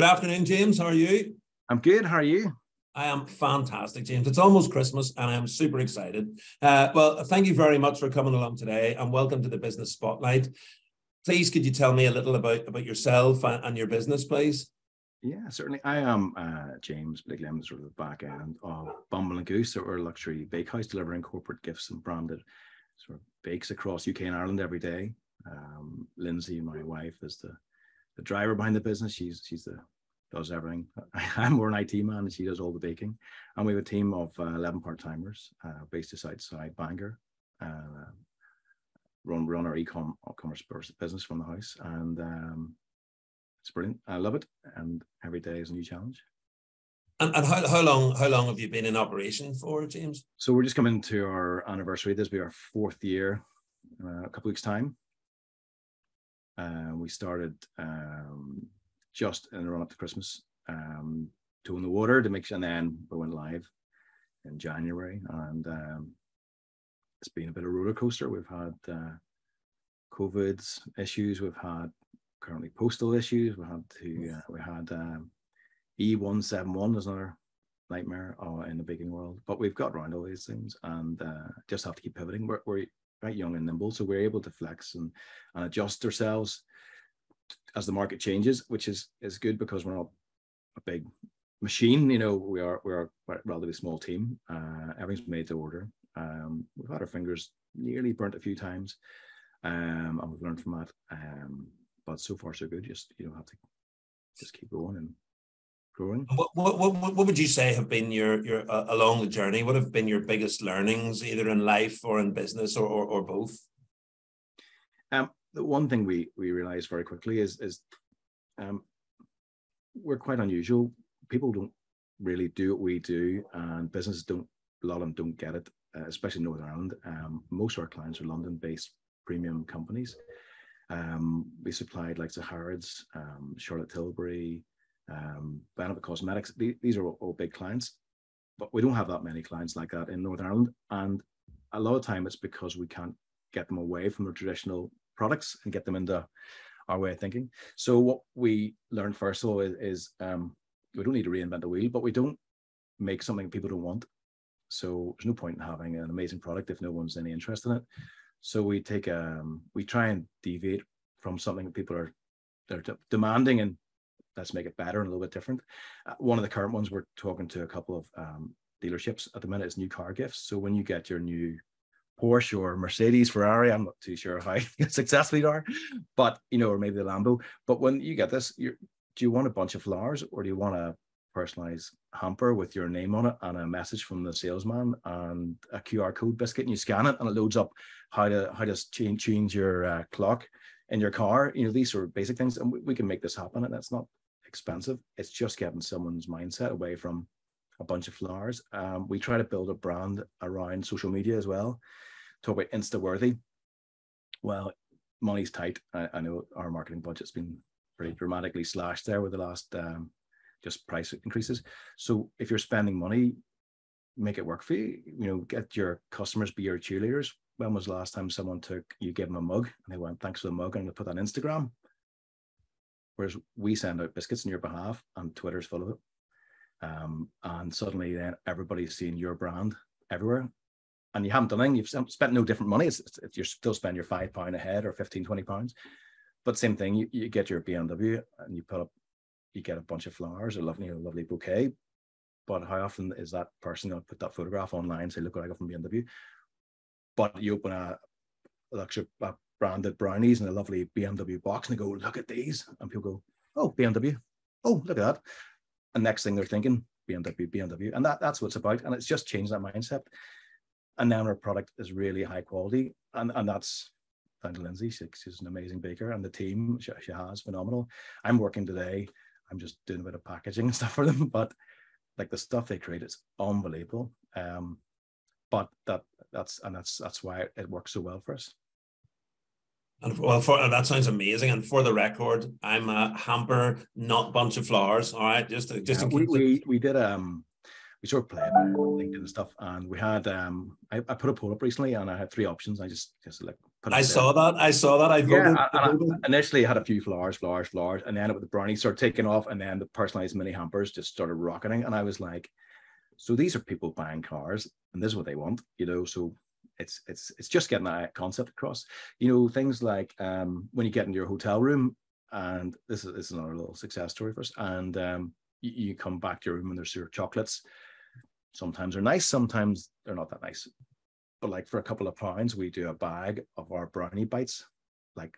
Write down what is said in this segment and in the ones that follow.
Good afternoon, James. How are you? I'm good. How are you? I am fantastic, James. It's almost Christmas and I am super excited. Well, thank you very much for coming along today and welcome to the Business Spotlight. Please, could you tell me a little about yourself and your business, please? Yeah, certainly. I am James Bleakley. I'm sort of the back end of Bumble Goose, or a luxury bakehouse delivering corporate gifts and branded sort of bakes across UK and Ireland every day. Lynsey, my wife, is the driver behind the business. She's the does everything. I'm more an IT man, and she does all the baking. And we have a team of 11 part-timers based just outside Bangor. Run our e-commerce business from the house, and it's brilliant. I love it, and every day is a new challenge. And how long have you been in operation for, James? So we're just coming to our anniversary. This will be our 4th year in a couple of weeks' time. We started just in the run up to Christmas, toe in the water to make sure, and then we went live in January, and it's been a bit of a roller coaster. We've had COVID issues, we've had currently postal issues, we had E171 is another nightmare in the baking world, but we've got around all these things, and just have to keep pivoting. We're quite young and nimble, so we're able to flex and adjust ourselves as the market changes, which is good because we're not a big machine. You know, we're a relatively small team. Everything's made to order. We've had our fingers nearly burnt a few times, and we've learned from that. But so far so good. Just have to just keep going and growing. What would you say have been your along the journey? What have been your biggest learnings, either in life or in business, or both? The one thing we realized very quickly is we're quite unusual. People don't really do what we do, and businesses a lot of them don't get it, especially in Northern Ireland. Most of our clients are London-based premium companies. We supplied like Harrods, Charlotte Tilbury, Benefit Cosmetics. These are all big clients, but we don't have that many clients like that in Northern Ireland. And a lot of time it's because we can't get them away from their traditional products and get them into our way of thinking. So what we learned first of all is we don't need to reinvent the wheel, but we don't make something people don't want. So there's no point in having an amazing product if no one's any interest in it. So we try and deviate from something that people are demanding, and let's make it better and a little bit different. One of the current ones, we're talking to a couple of dealerships at the minute, is new car gifts. So when you get your new Porsche or Mercedes, Ferrari, I'm not too sure how successful they are, but or maybe the Lambo. But when you get this, do you want a bunch of flowers, or do you want a personalized hamper with your name on it and a message from the salesman and a QR code biscuit, and you scan it and it loads up how to change your clock in your car? These sort of basic things, and we can make this happen, and that's not expensive. It's just getting someone's mindset away from a bunch of flowers. We try to build a brand around social media as well. Talk about Insta-worthy. Well, money's tight. I know our marketing budget's been pretty dramatically slashed there with the last just price increases. So if you're spending money, make it work for you. Get your customers be your cheerleaders. When was the last time you gave them a mug and they went, "Thanks for the mug, I'm going to put that on Instagram"? Whereas we send out biscuits on your behalf, and Twitter's full of it. And suddenly then everybody's seeing your brand everywhere, and you haven't done anything. You've spent no different money. You're still spending your £5 a head or £15-20, but same thing. You get your BMW and you get a bunch of flowers, a lovely bouquet. But how often is that person going to put that photograph online and say, "Look what I got from BMW"? But you open a branded brownies in a lovely BMW box and they go, "Look at these," and people go, "Oh, BMW. Oh, look at that." And next thing they're thinking, BMW. And that's what it's about. And it's just changed that mindset. And now our product is really high quality. And that's down to Lynsey. She's an amazing baker. And the team she has, phenomenal. I'm working today. I'm just doing a bit of packaging and stuff for them. But like the stuff they create, it's unbelievable. But that's why it works so well for us. And that sounds amazing. And for the record, I'm a hamper, not bunch of flowers. All right, just in case. We did we sort of played LinkedIn and stuff, and we had I put a poll up recently, and I had 3 options. I just like put I it there. saw that. I saw that. I Yeah, voted. I and voted. I initially had a few flowers, and then the brownies started taking off, and then the personalized mini hampers just started rocketing, and I was like, so these are people buying cars, and this is what they want, So it's just getting that concept across, things like when you get into your hotel room, and this is another little success story for us, and you come back to your room and there's your chocolates. Sometimes they're nice, sometimes they're not that nice. But like for a couple of pounds, we do a bag of our brownie bites. Like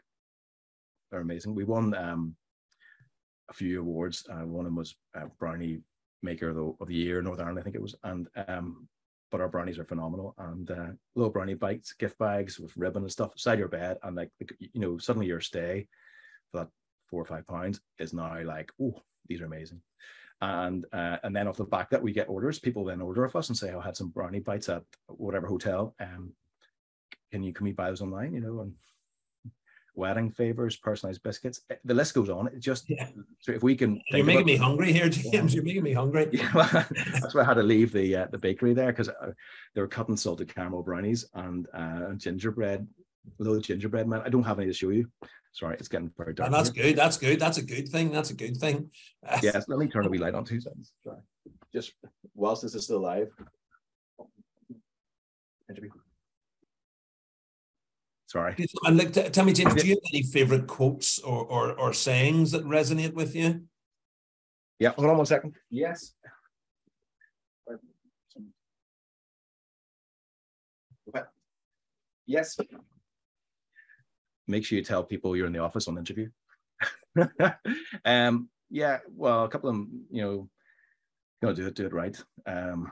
they're amazing. We won a few awards. One of them was Brownie Maker of the Year in Northern Ireland, I think it was. And but our brownies are phenomenal. And little brownie bites, gift bags with ribbon and stuff beside your bed. And like suddenly your stay for that £4 or £5 is now like, oh, these are amazing. And then off the back that we get orders, people then order of us and say, I had some brownie bites at whatever hotel. Can we buy those online? And wedding favors, personalized biscuits. The list goes on. It just so if we can. You're making me hungry here, James. You're making me hungry. Yeah, that's why I had to leave the bakery there, because they were cutting salted caramel brownies and gingerbread. Little gingerbread man. I don't have any to show you. Sorry, it's getting very dark. And that's good. That's good. That's a good thing. That's a good thing. Yes, let me turn a wee light on 2 seconds. Sorry. Just whilst this is still live. Sorry. And like, tell me, James, do you have any favorite quotes or sayings that resonate with you? Yeah, hold on 1 second. Yes. Yes. Make sure you tell people you're in the office on the interview. Yeah, well, a couple of them, do it right. I'm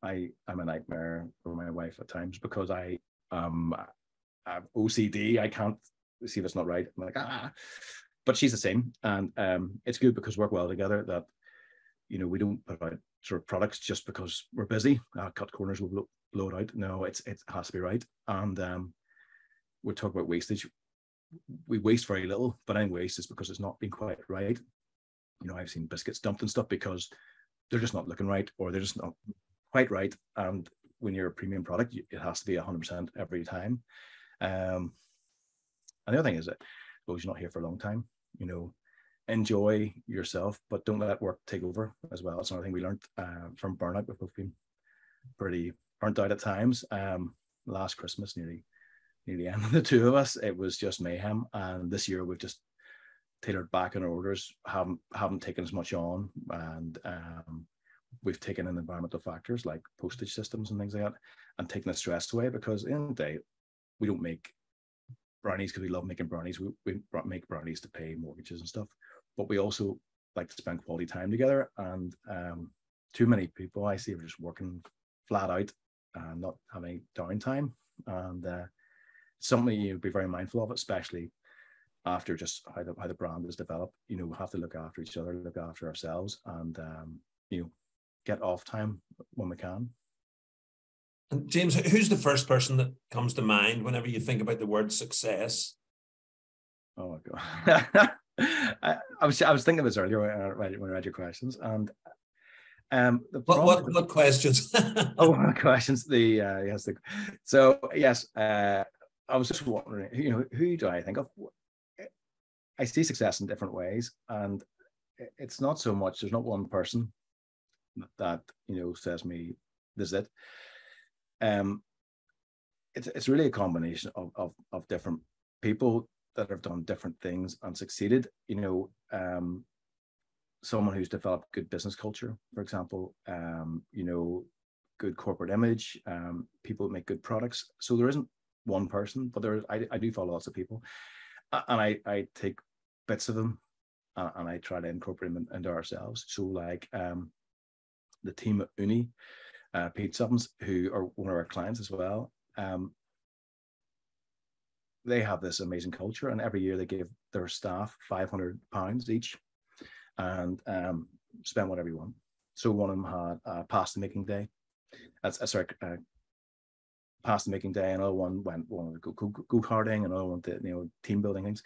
a nightmare for my wife at times because I have OCD. I can't see if it's not right. I'm like, but she's the same. And it's good because we work well together that, we don't put out sort of products just because we're busy. Cut corners, we'll blow it out. No, it has to be right. And we're talking about wastage. We waste very little, but any waste is because it's not been quite right. I've seen biscuits dumped and stuff because they're just not looking right, or they're just not quite right. And when you're a premium product, it has to be 100% every time. And the other thing is that, suppose you're not here for a long time, enjoy yourself, but don't let work take over as well. It's another thing we learned from burnout. We've both been pretty burnt out at times. Last Christmas, nearly the end of the two of us, it was just mayhem. And this year we've just tailored back on our orders, haven't taken as much on, and we've taken in environmental factors like postage systems and things like that, and taken the stress away, because in the day we don't make brownies because we love making brownies. We make brownies to pay mortgages and stuff, but we also like to spend quality time together. And too many people I see are just working flat out and not having downtime. And something you'd be very mindful of, especially after just how the brand is developed. We have to look after each other, look after ourselves, and get off time when we can. And James, who's the first person that comes to mind whenever you think about the word success? Oh my God. I was thinking this earlier when I read your questions, and what questions? Questions. So yes, I was just wondering, who do I think of? I see success in different ways, and it's not so much. There's not one person that says to me, "This is it." It's really a combination of different people that have done different things and succeeded. Someone who's developed good business culture, for example, good corporate image, people that make good products. So there isn't one person, but I do follow lots of people, and I take bits of them and I try to incorporate them into ourselves. So like the team at Uni, Pete Subbins, who are one of our clients as well, they have this amazing culture, and every year they give their staff £500 each and spend whatever you want. So one of them had a pasta making day. Pasta making day. Another one went go-karting. Another one did team building things.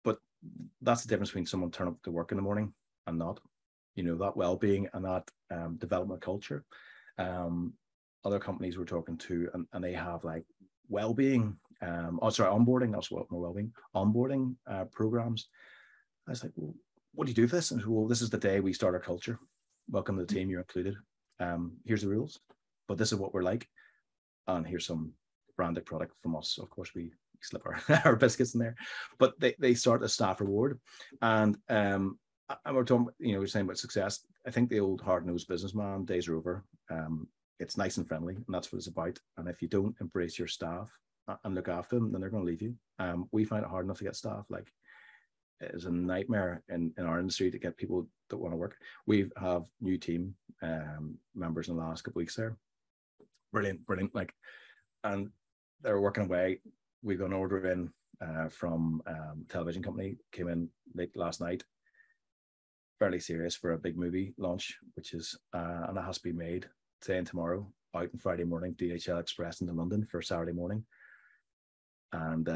But that's the difference between someone turning up to work in the morning and not. That well-being and that development culture. Other companies we're talking to, and they have like well-being Onboarding, that's what more well-being, onboarding programs. I was like, well, what do you do for this? And well, this is the day we start our culture. Welcome to the team, you're included. Here's the rules, but this is what we're like. And here's some branded product from us. Of course, we slip our biscuits in there, but they start a staff reward. And we're talking, we're saying about success. I think the old hard-nosed businessman days are over. It's nice and friendly, and that's what it's about. And if you don't embrace your staff and look after them, then they're going to leave you. We find it hard enough to get staff. Like, it's a nightmare in our industry to get people that want to work. We have new team members in the last couple of weeks there. Brilliant. Like, and they're working away. We got an order in from a television company, came in late last night. Fairly serious for a big movie launch, which is, and it has to be made today and tomorrow, out on Friday morning, DHL Express into London for Saturday morning. And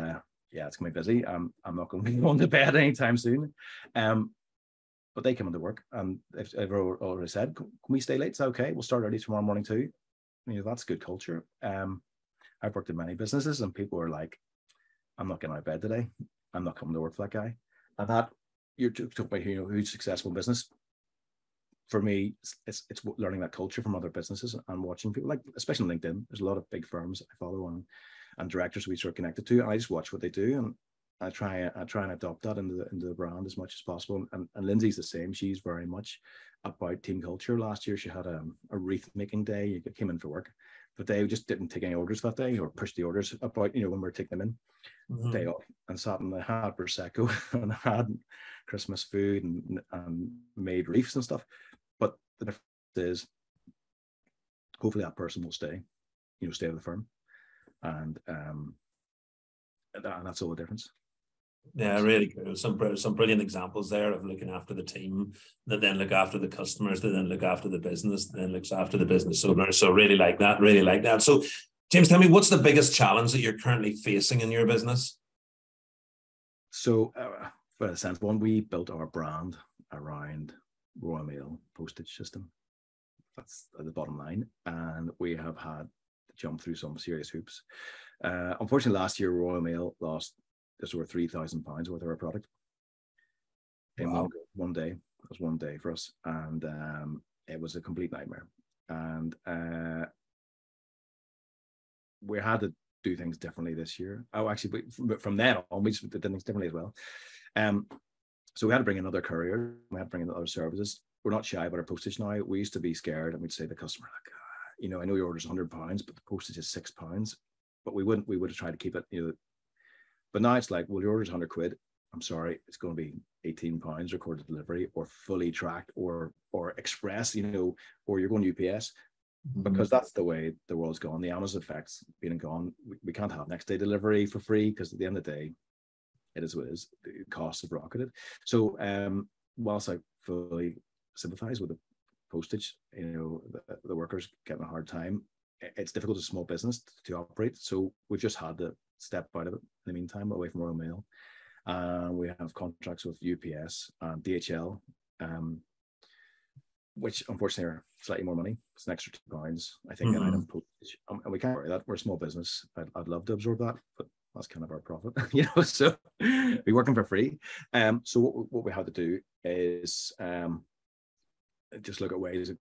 yeah, it's going to be busy. I'm not going to be going to bed anytime soon. But they come into work, and if I've already said, can we stay late? It's okay. We'll start early tomorrow morning too. That's good culture. I've worked in many businesses, and people are like, I'm not getting out of bed today. I'm not coming to work for that guy. And that, you're talking about who's successful in business. For me, it's learning that culture from other businesses and watching people, like especially on LinkedIn. There's a lot of big firms I follow and directors we sort of connected to, and I just watch what they do, and I try and adopt that into the brand as much as possible. And Lynsey's the same. She's very much about team culture. Last year she had a wreath making day. You came in for work, but they just didn't take any orders that day, or push the orders about when we were taking them in. Day off, and sat and had prosecco and had Christmas food and made wreaths and stuff. But the difference is, hopefully that person will stay with the firm, and that's all the difference. Yeah, really cool. Some brilliant examples there of looking after the team, that then look after the customers, that then look after the business, that then looks after the business owner. So really like that. So James, tell me, what's the biggest challenge that you're currently facing in your business? So for a sense, one, we built our brand around Royal Mail postage system. That's the bottom line. And we have had to jump through some serious hoops. Unfortunately, last year, Royal Mail lost just over £3,000 worth of our product in one day. It was one day for us. And it was a complete nightmare. And we had to do things differently this year. Actually, from then on, we just did things differently as well. So we had to bring in other courier. We had to bring in other services. We're not shy about our postage now. We used to be scared, and we'd say to the customer, like, I know your order's £100, but the postage is £6. But we would have tried to keep it, But now it's like, well, your order's £100. I'm sorry, it's going to be £18 recorded delivery, or fully tracked, or express, or you're going UPS. Because that's the way the world's gone. The Amazon effect's been and gone. We can't have next day delivery for free, because at the end of the day, it is what it is. The costs have rocketed. So whilst I fully sympathize with the postage, the workers getting a hard time, it's difficult as a small business to operate. So we've just had to step out of it in the meantime, away from Royal Mail. We have contracts with UPS and DHL, which unfortunately are slightly more money. It's an extra £2, I think, an item postage. And we can't worry that. We're a small business. I'd love to absorb that, but that's kind of our profit, so we're working for free. So what we have to do is just look at ways of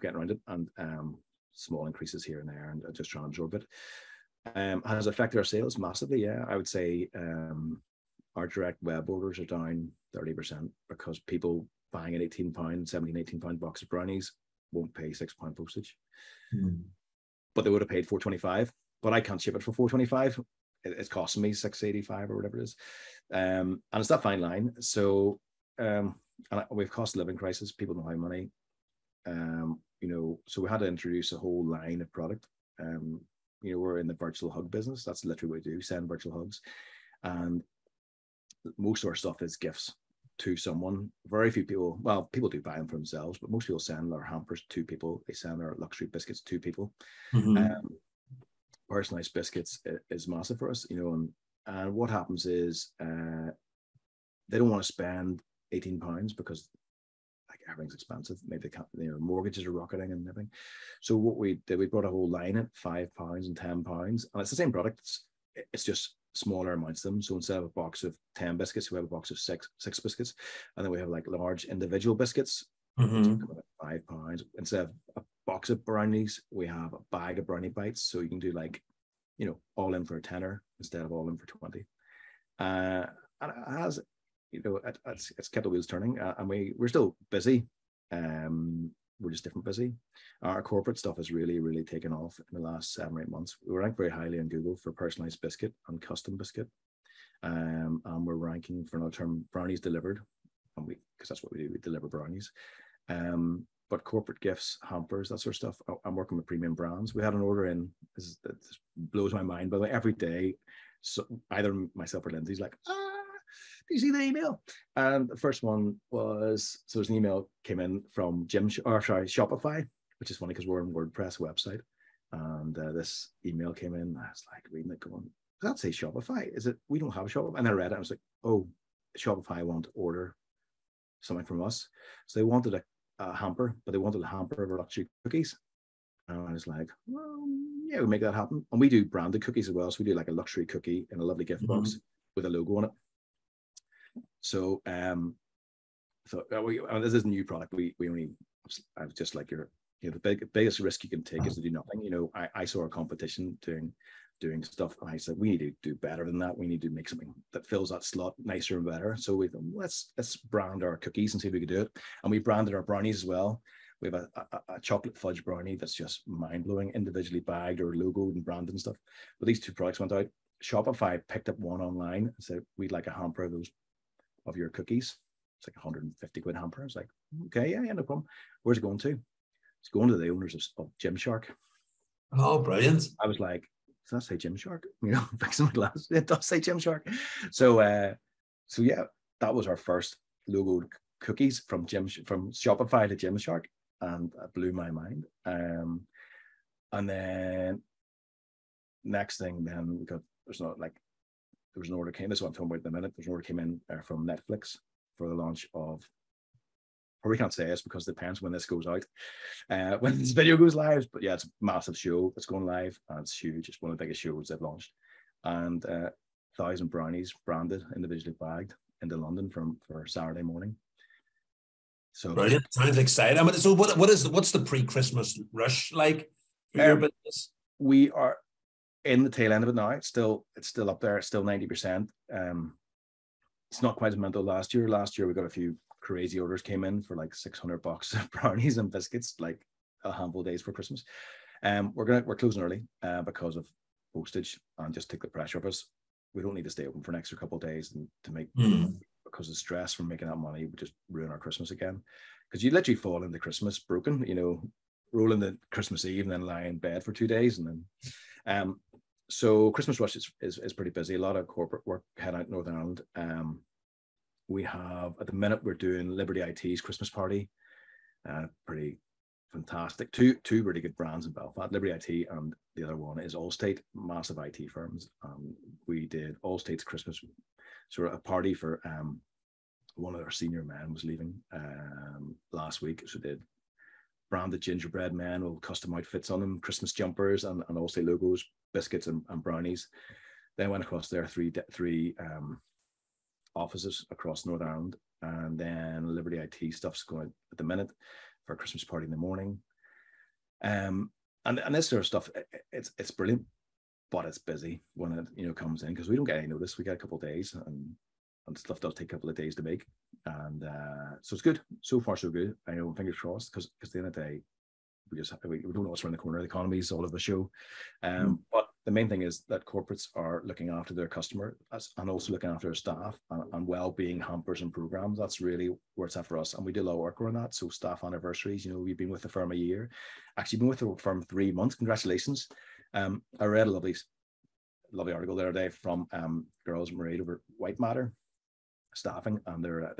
getting around it, and small increases here and there, and just trying to absorb it. Has it affected our sales massively? Yeah, I would say our direct web orders are down 30%, because people buying an £17, £18 box of brownies won't pay £6 postage. But they would have paid $4.25, but I can't ship it for $4.25. It's costing me $6.85 or whatever it is. And it's that fine line. So and we've cost of living crisis. People don't have money. So we had to introduce a whole line of product. We're in the virtual hug business. That's literally what we do, send virtual hugs. And most of our stuff is gifts to someone. Very few people, people do buy them for themselves, but most people send their hampers to people. They send their luxury biscuits to people. Personalized biscuits is massive for us, and what happens is they don't want to spend £18, because like everything's expensive. Maybe they can't, mortgages are rocketing and everything. So what we did, we brought a whole line at £5 and £10, and it's the same product. It's it's just smaller amounts of them. So instead of a box of 10 biscuits, we have a box of six biscuits. And then we have like large individual biscuits, Mm-hmm. £5. Instead of a box of brownies, we have a bag of brownie bites. So you can do like, all in for a tenner instead of all in for 20. And it has, it's kept the wheels turning, and we're still busy. We're just different busy. Our corporate stuff has really, really taken off in the last 7 or 8 months. We ranked very highly on Google for personalized biscuit and custom biscuit. And we're ranking for another term, brownies delivered. And because that's what we do, we deliver brownies. But corporate gifts, hampers, that sort of stuff. I'm working with premium brands. We had an order in, this blows my mind, by the way, every day. So either myself or Lynsey's like, do you see the email? And the first one was, so there's an email came in from Shopify, which is funny because we're on WordPress website. And this email came in. I was like reading it going, does that say Shopify? Is it, we don't have a Shopify? And I read it. I was like, oh, Shopify want to order something from us. So they wanted a hamper, but they wanted a hamper of our luxury cookies. And I was like, well, yeah, we make that happen. And we do branded cookies as well. So we do like a luxury cookie in a lovely gift box with a logo on it. So, this is a new product. I was just like, the biggest risk you can take is to do nothing. I saw a competition doing stuff, and I said, we need to do better than that. We need to make something that fills that slot nicer and better. So we thought, let's brand our cookies and see if we could do it. And we branded our brownies as well. We have a chocolate fudge brownie that's just mind-blowing, individually bagged or logoed and branded and stuff. But these two products went out. Shopify picked up one online and said, we'd like a hamper of those, of your cookies. It's like 150 quid hamper. I was like, okay, yeah, no problem. Where's it going to? It's going to the owners of Gymshark. Oh, brilliant. I was like, does that say Gymshark? Fixing my glass. It does say Gymshark. So yeah, that was our first logoed cookies from Shopify to Gymshark, and it blew my mind. And then next thing, then we got, there was an order came. This is what I'm talking about in a minute. There's an order came in from Netflix for the launch of, or we can't say this because it depends when this goes out, when this video goes live. But yeah, it's a massive show that's going live, and it's huge. It's one of the biggest shows they've launched, and 1,000 brownies branded, individually bagged into London for Saturday morning. So brilliant. Sounds exciting. So what's the pre-Christmas rush like for your business? We are in the tail end of it now. It's still up there. It's still 90%. It's not quite as mental last year. Last year we got a few crazy orders came in for like 600 boxes of brownies and biscuits, like a handful of days for Christmas. We're closing early because of postage, and just take the pressure off us. We don't need to stay open for an extra couple of days and to make because of stress from making that money would just ruin our Christmas again. Because you literally fall into Christmas broken, roll into Christmas Eve and then lie in bed for 2 days, and then so Christmas rush is pretty busy. A lot of corporate work head out in Northern Ireland. We have, at the minute, we're doing Liberty IT's Christmas party. Pretty fantastic. Two really good brands in Belfast, Liberty IT, and the other one is Allstate, massive IT firms. We did Allstate's Christmas, a party for one of our senior men was leaving last week. So did branded gingerbread men with custom outfits on them, Christmas jumpers and Allstate logos, biscuits and brownies. Then went across there three offices across Northern Ireland, and then Liberty IT stuff's going at the minute for a Christmas party in the morning. And this sort of stuff, it's brilliant, but it's busy when it comes in, because we don't get any notice. We get a couple of days, and stuff does take a couple of days to make, and so it's good. So far so good. I know, fingers crossed, because at the end of the day, we don't know what's around the corner. The economy is all of the show, but the main thing is that corporates are looking after their customer and also looking after their staff, and well-being hampers and programs. That's really where it's at for us, and we do a lot of work around that. So staff anniversaries, we've been with the firm a year, actually been with the firm 3 months. Congratulations. I read a lovely article the other day from girls married over White Matter Staffing, and they're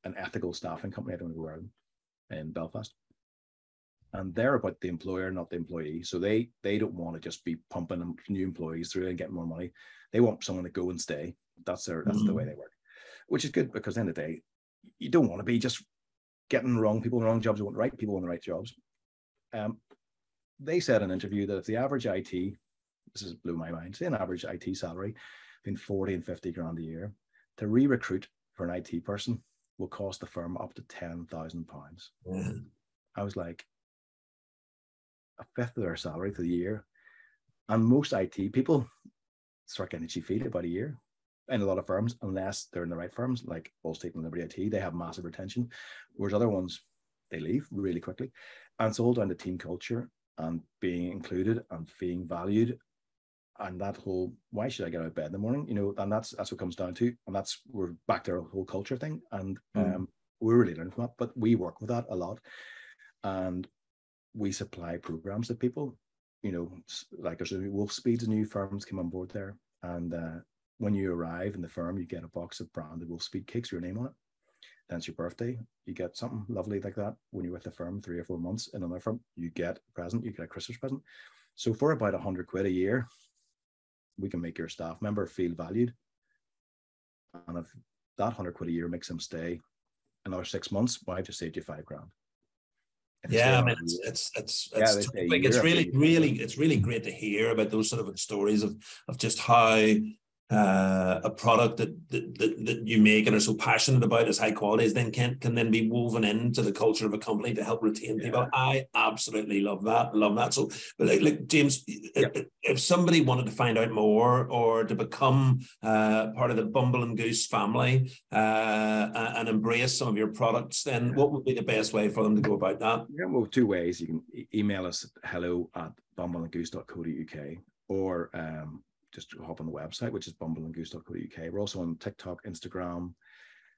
an ethical staffing company. I don't know where in Belfast. And they're about the employer, not the employee. So they don't want to just be pumping new employees through and getting more money. They want someone to go and stay. That's the way they work, which is good, because at the end of the day, you don't want to be just getting wrong people in the wrong jobs. You want the right people in the right jobs. They said in an interview that if the average IT this is blew my mind. Say an average IT salary between 40 and 50 grand a year. To re-recruit for an IT person will cost the firm up to £10,000. Yeah. I was like, a fifth of their salary for the year. And most IT people start getting itchy feet about a year in a lot of firms, unless they're in the right firms like Allstate and Liberty IT. They have massive retention, whereas other ones, they leave really quickly. And it's all down to team culture and being included and being valued. And that whole, why should I get out of bed in the morning? You know, and that's what it comes down to. And that's, we're back to our whole culture thing. And we're really learning from that, but we work with that a lot. And we supply programs to people, you know, like there's Wolf Speed's new firms came on board there. And when you arrive in the firm, you get a box of branded Wolf Speed cakes, your name on it. Then it's your birthday. You get something lovely like that. When you're with the firm 3 or 4 months in another firm, you get a present, you get a Christmas present. So for about £100 a year, we can make your staff member feel valued. And if that £100 a year makes them stay another 6 months, well, I've just saved you £5 grand. Yeah, I mean, it's really great to hear about those sort of stories of just how a product that you make and are so passionate about as high quality is then can then be woven into the culture of a company to help retain people. I absolutely love that. So, but like James, if somebody wanted to find out more or to become part of the Bumble and Goose family and embrace some of your products, then what would be the best way for them to go about that? Yeah, well, 2 ways. You can email us at hello@bumbleandgoose.co.uk or just hop on the website, which is bumbleandgoose.co.uk. We're also on TikTok, Instagram,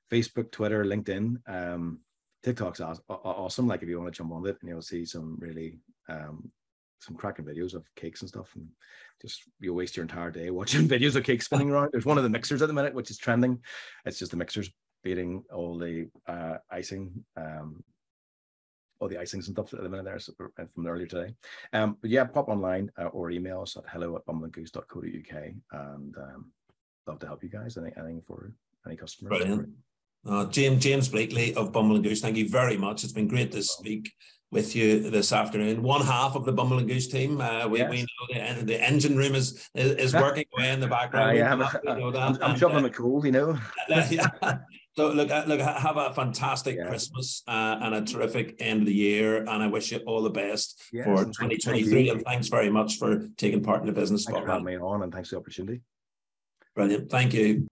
Facebook, Twitter, LinkedIn. TikTok's awesome. Like if you want to jump on it, and you'll see some really some cracking videos of cakes and stuff, and just you'll waste your entire day watching videos of cakes spinning around. There's one of the mixers at the minute, which is trending. It's just the mixers beating all the icing. All the icings and stuff at the minute there from earlier today. But yeah, pop online or email us at hello@bumbleandgoose.co.uk and love to help you guys. Anything for any customers. Brilliant. James Bleakley of Bumble and Goose, thank you very much. It's been great to speak with you this afternoon. One half of the Bumble and Goose team. We know the engine room is working away in the background. I'm shoveling the coal, you know. So look, have a fantastic Christmas and a terrific end of the year, and I wish you all the best for 2023. And thanks very much for taking part in the Business Spotlight. Thanks for having me on, and thanks for the opportunity. Brilliant, thank you.